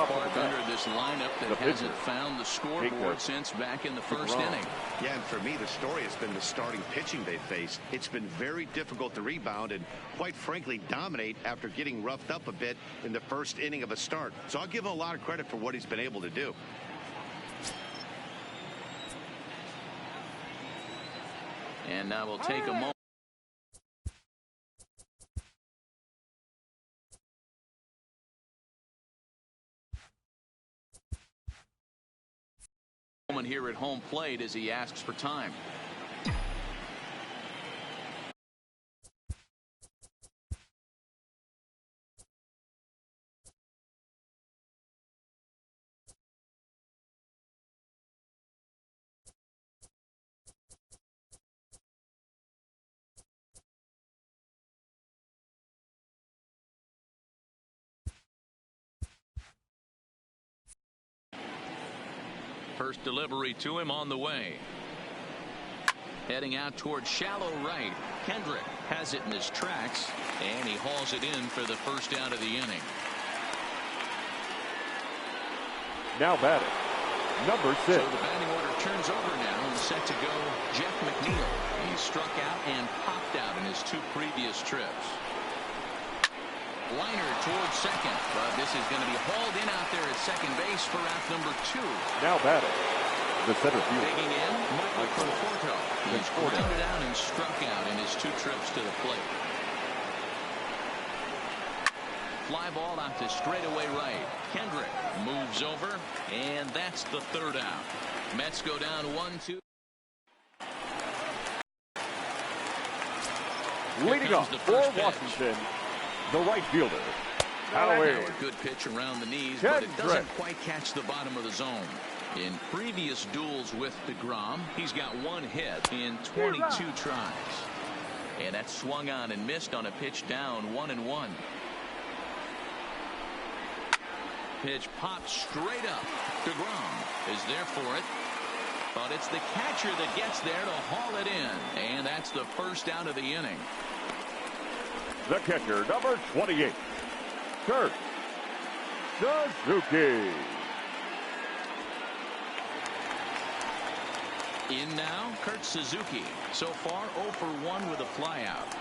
spark under this lineup that hasn't found the scoreboard since back in the first inning. Yeah, and for me, the story has been the starting pitching they faced. It's been very difficult to rebound and, quite frankly, dominate after getting roughed up a bit in the first inning of a start. So I'll give him a lot of credit for what he's been able to do. And now we'll take a moment. Here at home plate as he asks for time. First delivery to him on the way. Heading out towards shallow right. Kendrick has it in his tracks, and he hauls it in for the first out of the inning. Now batting, number 6. So the batting order turns over now, and set to go Jeff McNeil. He struck out and popped out in his 2 previous trips. Liner towards second, but this is going to be hauled in out there at second base for out number 2. Now batting, the center fielder. Digging in, Michael Conforto. He's grounded out and struck out in his 2 trips to the plate. Fly ball out to straightaway right. Kendrick moves over, and that's the 3rd out. Mets go down 1-2. Leading off for Washington, the right fielder. A good pitch around the knees, but it doesn't quite catch the bottom of the zone. In previous duels with DeGrom, he's got 1 hit in 22 tries. And that's swung on and missed on a pitch down 1-1. Pitch popped straight up. DeGrom is there for it. But it's the catcher that gets there to haul it in. And that's the first out of the inning. The catcher, number 28, Kurt Suzuki. In now, Kurt Suzuki. So far, 0 for 1 with a flyout.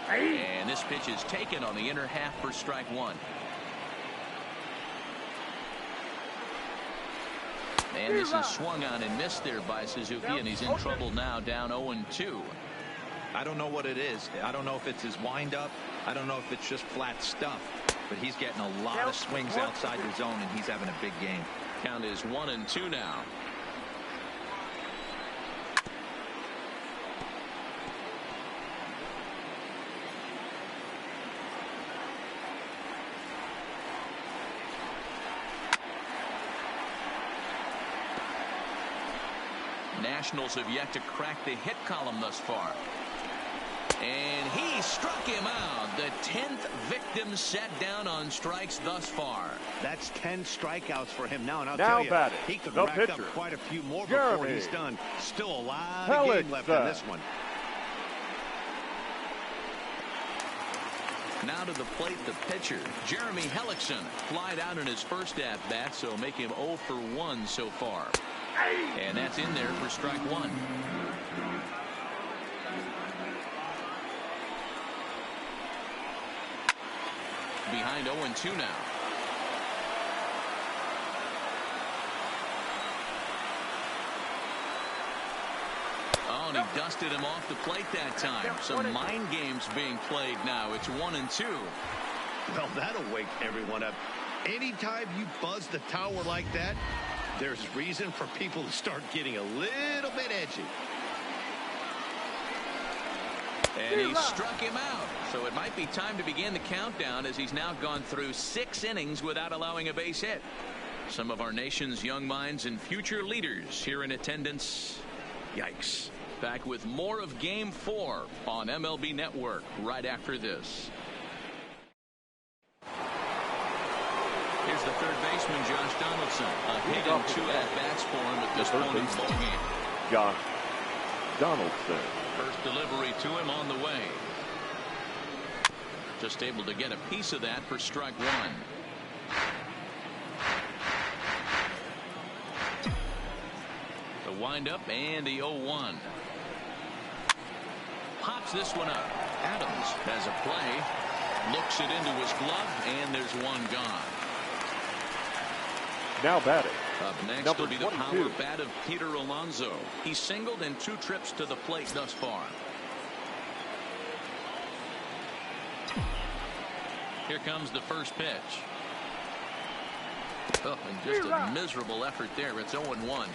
And this pitch is taken on the inner half for strike 1. And this is swung on and missed there by Suzuki, and he's in trouble now, down 0-2. I don't know what it is. I don't know if it's his windup. I don't know if it's just flat stuff. But he's getting a lot of swings outside the zone, and he's having a big game. Count is 1-2 now. Nationals have yet to crack the hit column thus far. And he struck him out. The 10th victim set down on strikes thus far. That's 10 strikeouts for him now. And I'll now tell you, batting, he could rack up quite a few more before he's done. Still a lot of game left in this one. Now to the plate, the pitcher, Jeremy Hellickson, flied out in his first at-bat, so make him 0 for 1 so far. And that's in there for strike 1. Behind 0-2 now. Oh, and he dusted him off the plate that time. Some mind games being played now. It's 1-2. Well, that'll wake everyone up. Anytime you buzz the tower like that, there's reason for people to start getting a little bit edgy. And he struck him out. So it might be time to begin the countdown, as he's now gone through 6 innings without allowing a base hit. Some of our nation's young minds and future leaders here in attendance. Yikes. Back with more of Game 4 on MLB Network right after this. Here's the third baseman, Josh Donaldson. A hit and 2 at-bats for him at this point in the ball game. Josh Donaldson. First delivery to him on the way. Just able to get a piece of that for strike 1. windup and the 0-1. Pops this one up. Adams has a play. Looks it into his glove, and there's one gone. Now batting. Up next Number will be the 22. power bat of Peter Alonso. He's singled in 2 trips to the plate thus far. Here comes the first pitch. Oh, and just a miserable effort there. It's 0-1.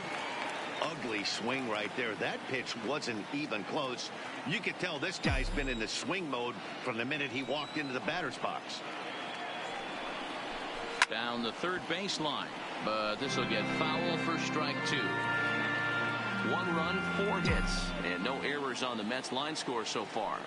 Ugly swing right there. That pitch wasn't even close. You could tell this guy's been in the swing mode from the minute he walked into the batter's box. Down the third baseline, but this will get foul for strike 2. 1 run, 4 hits, and no errors on the Mets line score so far.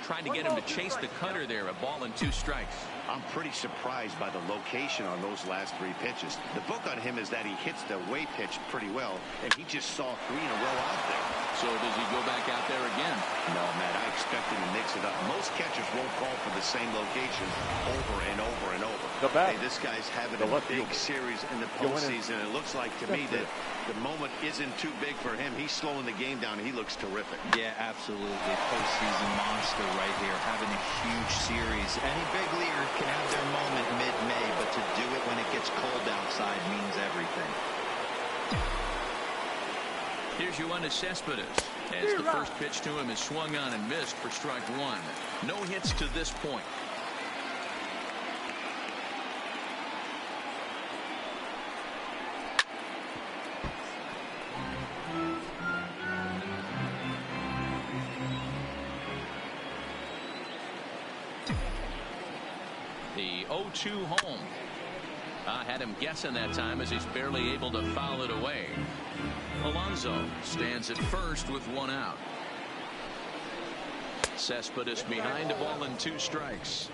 Trying to get him to chase the cutter there. A ball and 2 strikes. I'm pretty surprised by the location on those last 3 pitches. The book on him is that he hits the away pitch pretty well, and he just saw 3 in a row out there. So does he go back out there again? No, Matt, I expect him to mix it up. Most catchers won't call for the same location over and over and over. The bat. Hey, this guy's having The a left big fielder. series in the postseason. It looks like to me that the moment isn't too big for him. He's slowing the game down. He looks terrific. Yeah, absolutely. Postseason monster right here, having a huge series. Any big leaguer can have their moment mid-May, but to do it when it gets cold outside means everything. Here's Yoenis Cespedes, as the first pitch to him is swung on and missed for strike 1. No hits to this point. The 0-2 home. I had him guessing that time as he's barely able to foul it away. Alonso stands at first with 1 out. Cespedes behind, a ball and 2 strikes.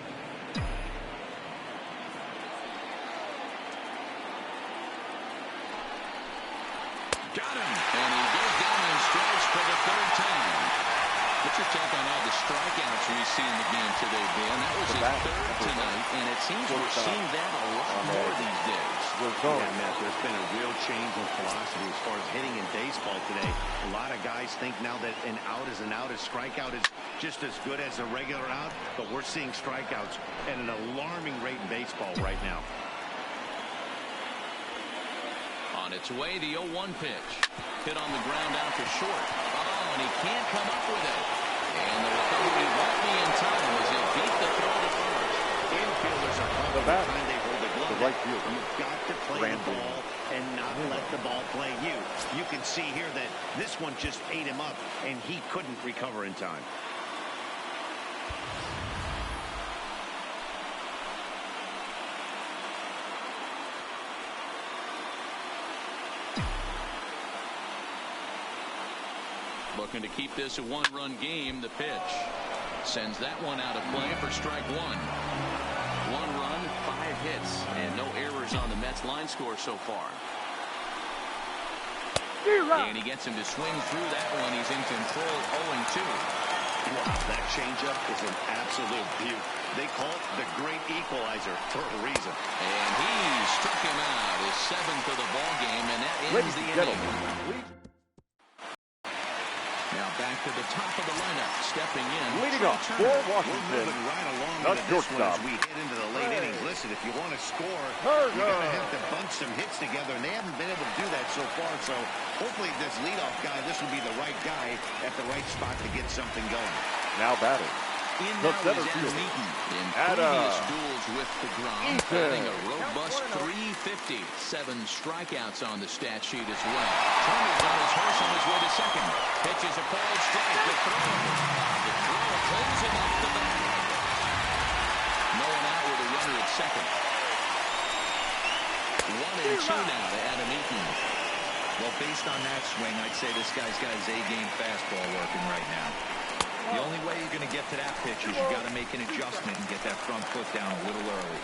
Got him, and he goes down and strikes for the 3rd time. What's your take on all the strikeouts we see in the game today, Ben? That was his 3rd tonight, and it seems we're seeing that a lot more these days. Yeah, Matt, there's been a real change in philosophy as far as hitting in baseball today. A lot of guys think now that an out is an out, a strikeout is just as good as a regular out, but we're seeing strikeouts at an alarming rate in baseball right now. On its way, the 0-1 pitch. Hit on the ground out to short. Oh, and he can't come up with it. And the recovery won't be in time as it beat the throw to first. Infielders are coming the bat. they hold the glove. The right fielder. You've got to play the ball and not let the ball play you. You can see here that this one just ate him up, and he couldn't recover in time. Looking to keep this a 1-run game. The pitch sends that one out of play for strike 1. 1 run, 5 hits, and no errors on the Mets line score so far. And he gets him to swing through that one. He's in control, 0-2. Wow, that changeup is an absolute beaut. They call it the great equalizer for a reason. And he struck him out, his 7th of the ball game, and that ends the inning. Now back to the top of the lineup, stepping in. Leading off for We're Washington, moving right along the into this one shortstop. as we head into the late innings. Listen, if you want to score, Turner. you're going to have to bunch some hits together, and they haven't been able to do that so far. So hopefully this leadoff guy, this will be the right guy at the right spot to get something going. Now batting. In The now center is Adam fielder. Eaton. In Adam previous duels with DeGrom, Eaton. batting a robust .350. 7 strikeouts on the stat sheet as well. Turner's on his horse on his way to second. Pitches a cold strike. The throw. The throw pulls him off the bat. No one out with a runner at second. 1-2 now to Adam Eaton. Well, based on that swing, I'd say this guy's got his A-game fastball working right now. The only way you're going to get to that pitch is you got to make an adjustment and get that front foot down a little early.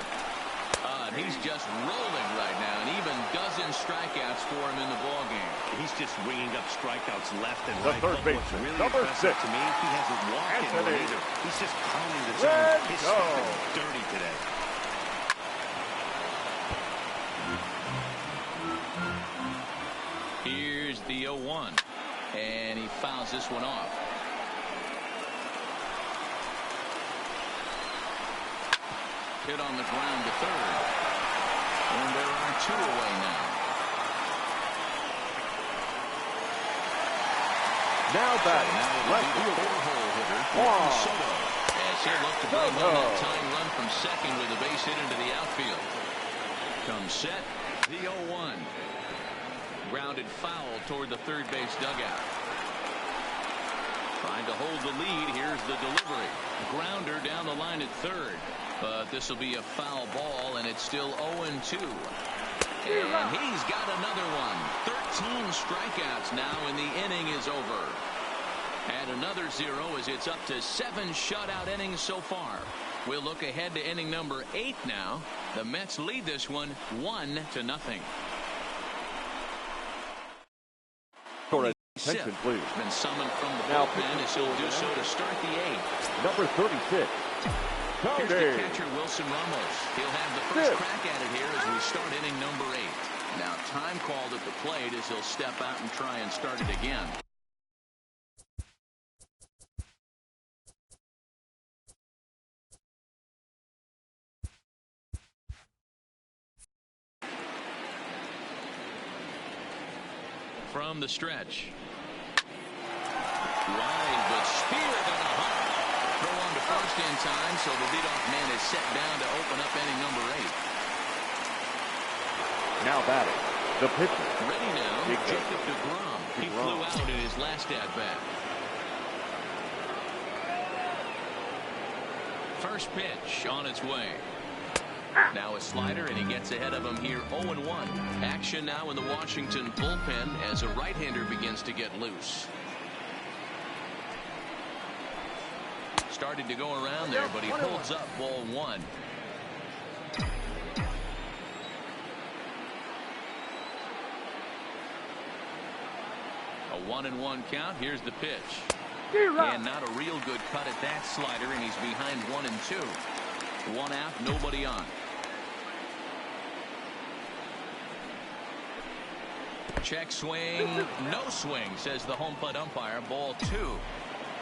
And he's just rolling right now, and even dozen strikeouts for him in the ballgame. He's just ringing up strikeouts left and The right. third But what's baseman, really number impressive 6. to me, he hasn't walked anyone Anthony. either. He's just pounding the zone. His Go. stuff is dirty today. 0-1. And he fouls this one off. Hit on the ground to third. And there are 2 away now. Now batting, left fielder, four-hole hitter, Juan Soto. As he'll look to bring home that tying run from second with a base hit into the outfield. Comes set, the 0-1. Grounded foul toward the third base dugout. Trying to hold the lead. Here's the delivery. Grounder down the line at third. But this will be a foul ball, and it's still 0-2. And he's got another one. 13 strikeouts now, and the inning is over. And another 0 as it's up to 7 shutout innings so far. We'll look ahead to inning number 8 now. The Mets lead this one 1-0. Attention, please. Been summoned from the Now bullpen as he'll do so to start the 8th. Number 36. Here's the catcher, Wilson Ramos. He'll have the first crack at it here as we start inning number 8. Now time called at the plate as he'll step out and try and start it again. From the stretch. Wide, but speared on a hop. Throw on to first in time, so the leadoff man is set down to open up inning number 8. Now batting, the pitcher. Ready now, Jacob DeGrom. He flew out in his last at-bat. First pitch on its way. Now a slider, and he gets ahead of him here 0-1. Action now in the Washington bullpen as a right-hander begins to get loose. Started to go around there, but he holds up ball 1. A 1-1 count. Here's the pitch. And not a real good cut at that slider, and he's behind 1-2. 1 out, nobody on. Check swing, no swing, says the home plate umpire. Ball 2.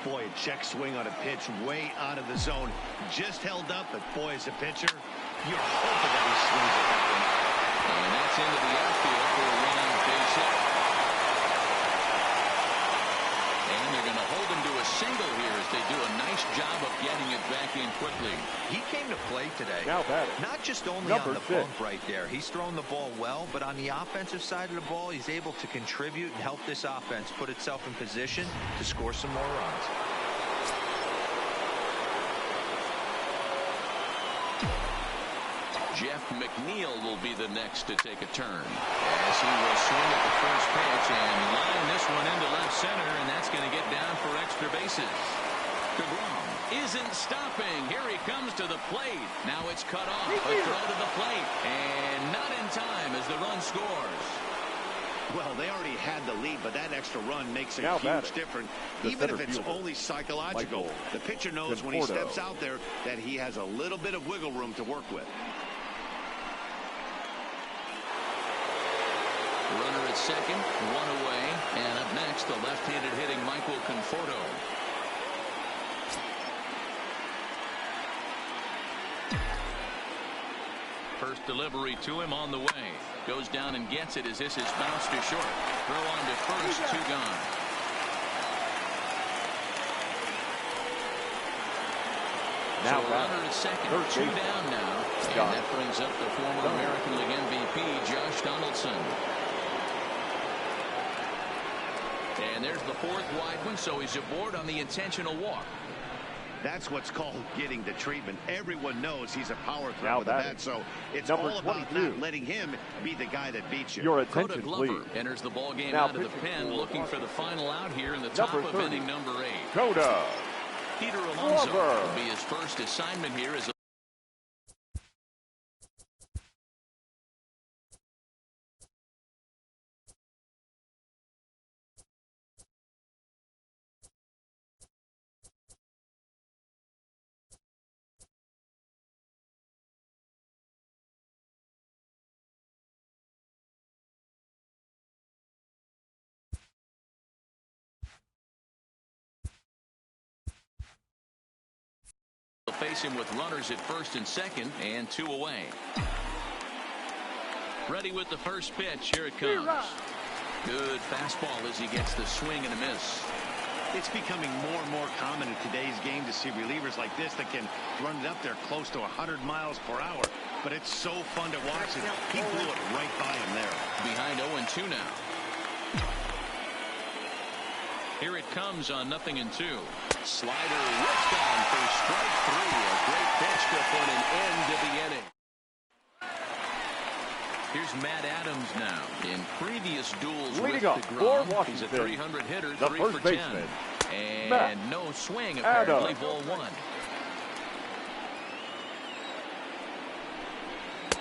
Boy, a check swing on a pitch way out of the zone. Just held up, but boy, as a pitcher, you're hoping that he swings at that one. And that's into the outfield for a one-out base hit. And they're going to hold him to a single here as they do a nice job of getting it back in quickly. He came to play today. Now batting, not just only number on the 6. bump right there. He's thrown the ball well, but on the offensive side of the ball, he's able to contribute and help this offense put itself in position to score some more runs. Jeff McNeil will be the next to take a turn as he will swing at the first pitch and line this one into left center, and that's going to get down for extra bases. DeGrom isn't stopping. Here he comes to the plate. Now it's cut off. A throw to the plate, and not in time as the run scores. Well, they already had the lead, but that extra run makes a Now huge difference, even if it's only psychological. Michael The pitcher knows when he steps out there that he has a little bit of wiggle room to work with. Runner at second, 1 away, and up next, the left-handed hitting Michael Conforto. First delivery to him on the way. Goes down and gets it as this is bounced to short. Throw on to first, 2 gone. Now so runner at second, 2 down now. And that brings up the former American League MVP, Josh Donaldson. And there's the 4th wide one, so he's aboard on the intentional walk. That's what's called getting the treatment. Everyone knows he's a power threat with the bat, so it's all about not letting him be the guy that beats you. Your attention, please. Enters the ball game out of the pen, looking for the final out here in the top of inning number 8. Coda. Peter Alonso will be his first assignment here as a face him with runners at first and second and 2 away. Ready with the first pitch. Here it comes. Good fastball as he gets the swing and a miss. It's becoming more and more common in today's game to see relievers like this that can run it up there close to 100 miles per hour. But it's so fun to watch it. He blew it right by him there. Behind 0-2 now. Here it comes on 0-2. Slider whipped on for strike 3. A great pitch to put an end to the inning. Here's Matt Adams now. In previous duels with DeGrom, he's a 300 hitter, 3 for 10. And no swing, apparently, ball 1.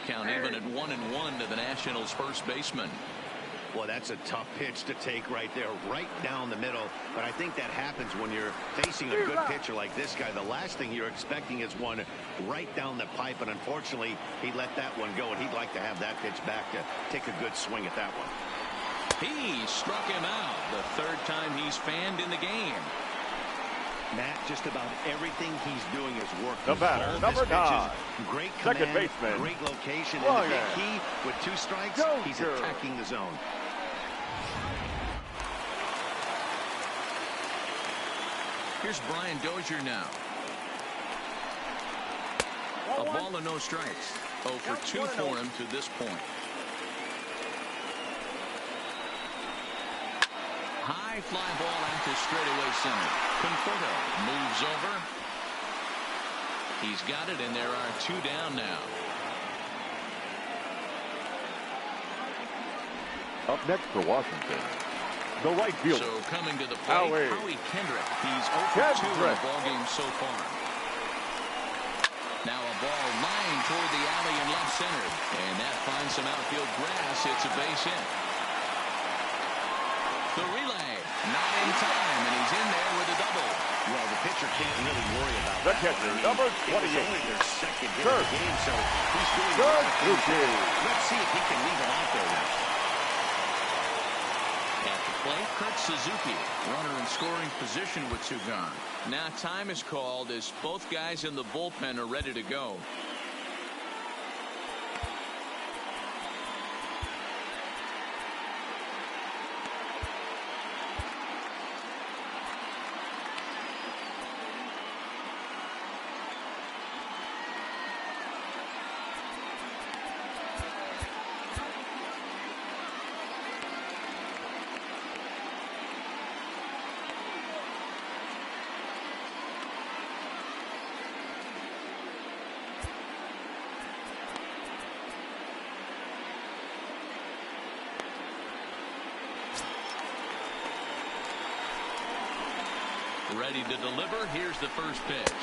Count even at 1-1 to the Nationals' first baseman. Well, that's a tough pitch to take right there, right down the middle. But I think that happens when you're facing a good pitcher like this guy. The last thing you're expecting is one right down the pipe. And unfortunately, he let that one go. And he'd like to have that pitch back to take a good swing at that one. He struck him out. The 3rd time he's fanned in the game. Matt, just about everything he's doing is working. The batter, number 9. Great command, second baseman. Great location. And the big key, with 2 strikes, he's attacking the zone. Here's Brian Dozier now. A ball and no strikes. 0 for 2 for him to this point. High fly ball out to straightaway center. Conforto moves over. He's got it, and there are 2 down now. Up next for Washington, the right fielder. So coming to the plate, Howie Kendrick. He's 0 for 2 in the ballgame so far. Now a ball lined toward the alley in left center, and that finds some outfield grass. It's a base hit. The relay, not in time, and he's in there with a double. Well, the pitcher can't really worry about the that. catcher, number 28. It's only their second hit of the game, so he's doing good. Let's see if he can leave it out there now. At the plate, Kurt Suzuki, runner in scoring position with 2 gone. Now time is called as both guys in the bullpen are ready to go. Ready to deliver. Here's the first pitch.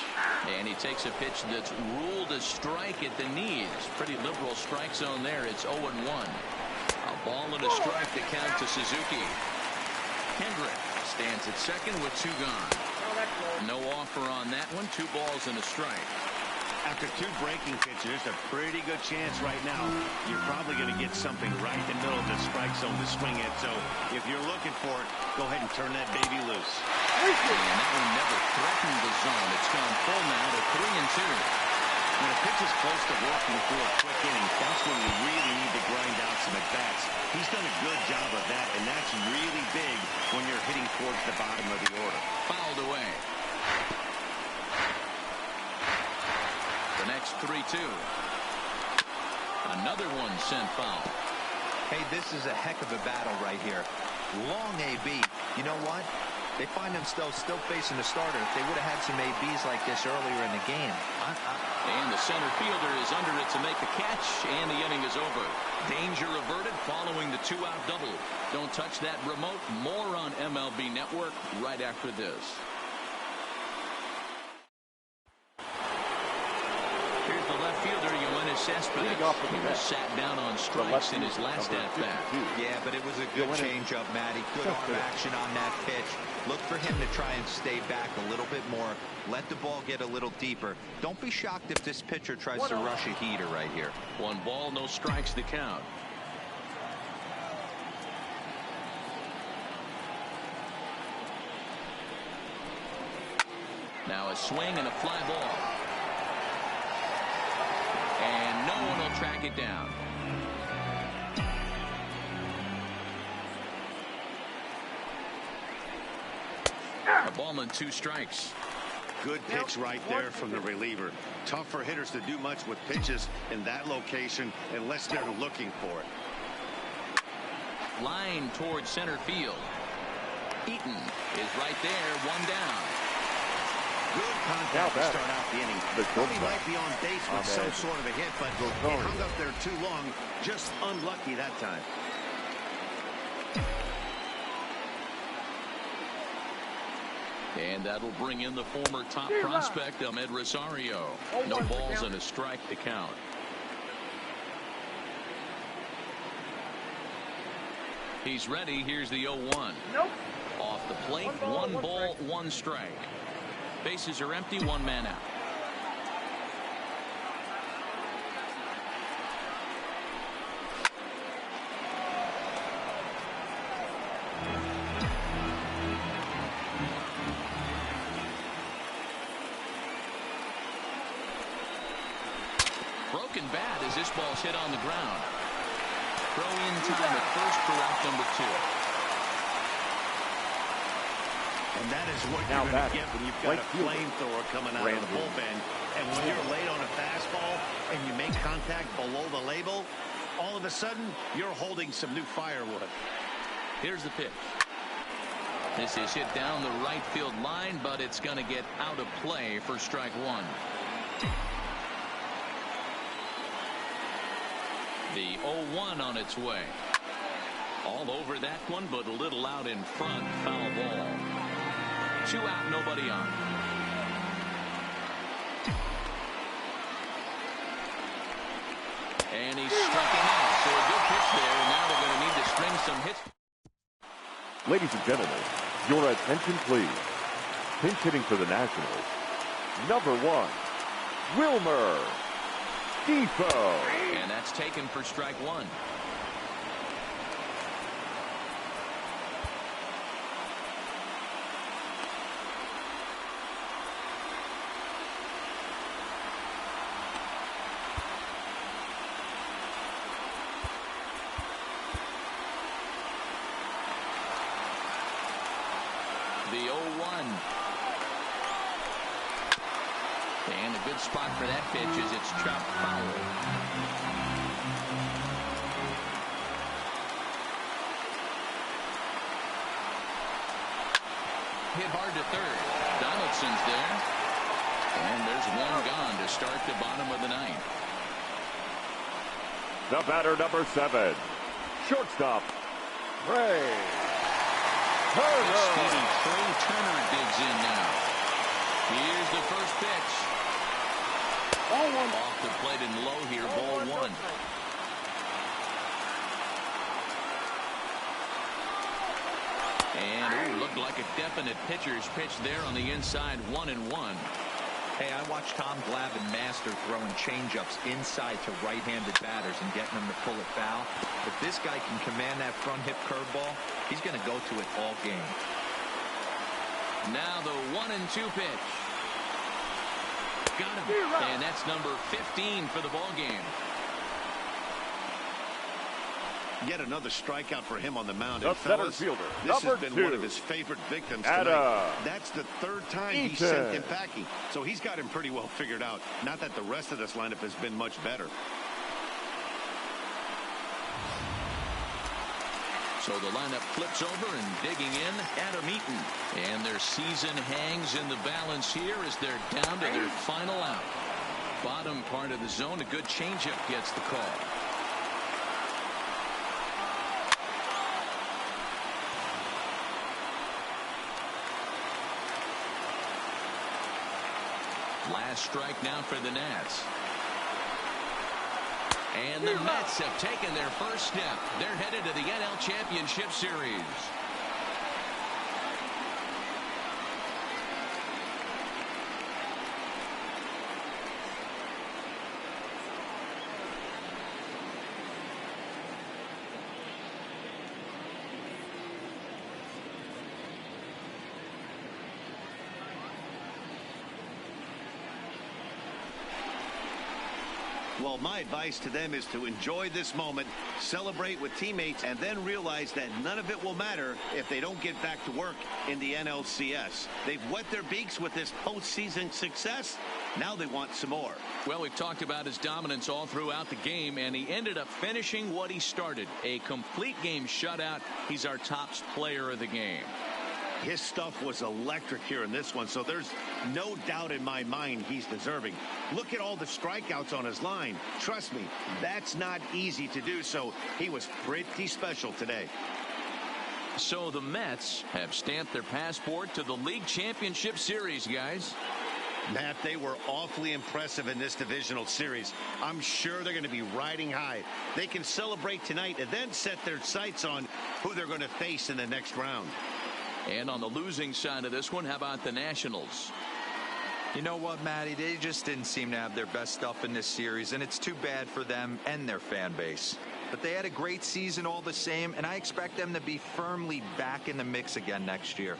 And he takes a pitch that's ruled a strike at the knees. Pretty liberal strike zone there. It's 0-1. A ball and a strike to count to Suzuki. Kendrick stands at second with 2 gone. No offer on that one. 2 balls and a strike. After 2 breaking pitches, there's a pretty good chance right now you're probably going to get something right in the middle of the strike zone to swing at. So if you're looking for it, go ahead and turn that baby loose. And that one never threatened the zone. It's gone full now to 3-2. When a pitch is close to walking through a quick inning, that's when you really need to grind out some at-bats. He's done a good job of that, and that's really big when you're hitting towards the bottom of the order. Fouled away. The next 3-2. Another one sent foul. Hey, this is a heck of a battle right here. Long AB. You know what? They find themselves still facing the starter. If they would have had some ABs like this earlier in the game. And the center fielder is under it to make the catch, and the inning is over. Danger averted following the 2-out double. Don't touch that remote. More on MLB Network right after this. Here's the left fielder, Yoenis Cespedes. He was sat down on strikes in his last at-bat. Yeah, but it was a good change-up, Matty. Good arm action on that pitch. Look for him to try and stay back a little bit more. Let the ball get a little deeper. Don't be shocked if this pitcher tries to rush a heater right here. 1 ball, no strikes to count. Now a swing and a fly ball. and he'll track it down. A ball and 2 strikes. Good pitch right there from the reliever. Tough for hitters to do much with pitches in that location unless they're looking for it. Line towards center field. Eaton is right there, 1 down. Good contact to start out the inning. Thought he might be on base with some sort of a hit, but he hung up there too long. Just unlucky that time. And that'll bring in the former top prospect, Ahmed Rosario. No balls and a strike to count. He's ready. Here's the 0-1. Nope. Off the plate, 1 ball, 1 strike. Bases are empty, 1 man out. Broken bat as this ball's hit on the ground. Throw in time at first for out number 2. And that is what you're going to get when you've got a flamethrower coming out of the bullpen. And when you're late on a fastball and you make contact below the label, all of a sudden you're holding some new firewood. Here's the pitch. This is hit down the right field line, but it's going to get out of play for strike 1. The 0-1 on its way. All over that one, but a little out in front. Foul ball. 2 out, nobody on. And he struck him out. So a good pitch there, and now they're going to need to string some hits. Ladies and gentlemen, your attention please. Pinch hitting for the Nationals. Number 1, Wilmer Depot. And that's taken for strike 1. The 0-1. And a good spot for that pitch as it's chopped foul. Hit hard to third. Donaldson's there. And there's 1 gone to start the bottom of the 9th. The batter, number 7, shortstop, Trey Turner. Speedy Trey Turner digs in now. Here's the first pitch. Off the plate and low here, ball 1. And looked like a definite pitcher's pitch there on the inside, 1-1. Hey, I watched Tom Glavine master throwing changeups inside to right-handed batters and getting them to pull it foul. If this guy can command that front hip curveball, he's going to go to it all game. Now the 1-2 pitch. Got him. And that's number 15 for the ball game. Yet another strikeout for him on the mound. The center fielder, this number has been 2, one of his favorite victims tonight. That's the 3rd time he sent him packing. So he's got him pretty well figured out. Not that the rest of this lineup has been much better. So the lineup flips over and digging in, Adam Eaton. And their season hangs in the balance here as they're down to their final out. Bottom part of the zone, a good changeup gets the call. Last strike now for the Nats. And the Mets have taken their first step. They're headed to the NL Championship Series. Well, my advice to them is to enjoy this moment, celebrate with teammates, and then realize that none of it will matter if they don't get back to work in the NLCS. They've wet their beaks with this postseason success. Now they want some more. Well, we've talked about his dominance all throughout the game, and he ended up finishing what he started. A complete game shutout. He's our top player of the game. His stuff was electric here in this one, so there's no doubt in my mind he's deserving. Look at all the strikeouts on his line. Trust me, that's not easy to do, so he was pretty special today. So the Mets have stamped their passport to the League Championship Series, guys. Matt, they were awfully impressive in this divisional series. I'm sure they're going to be riding high. They can celebrate tonight and then set their sights on who they're going to face in the next round. And on the losing side of this one, how about the Nationals? You know what, Matty? They just didn't seem to have their best stuff in this series, and it's too bad for them and their fan base. But they had a great season all the same, and I expect them to be firmly back in the mix again next year.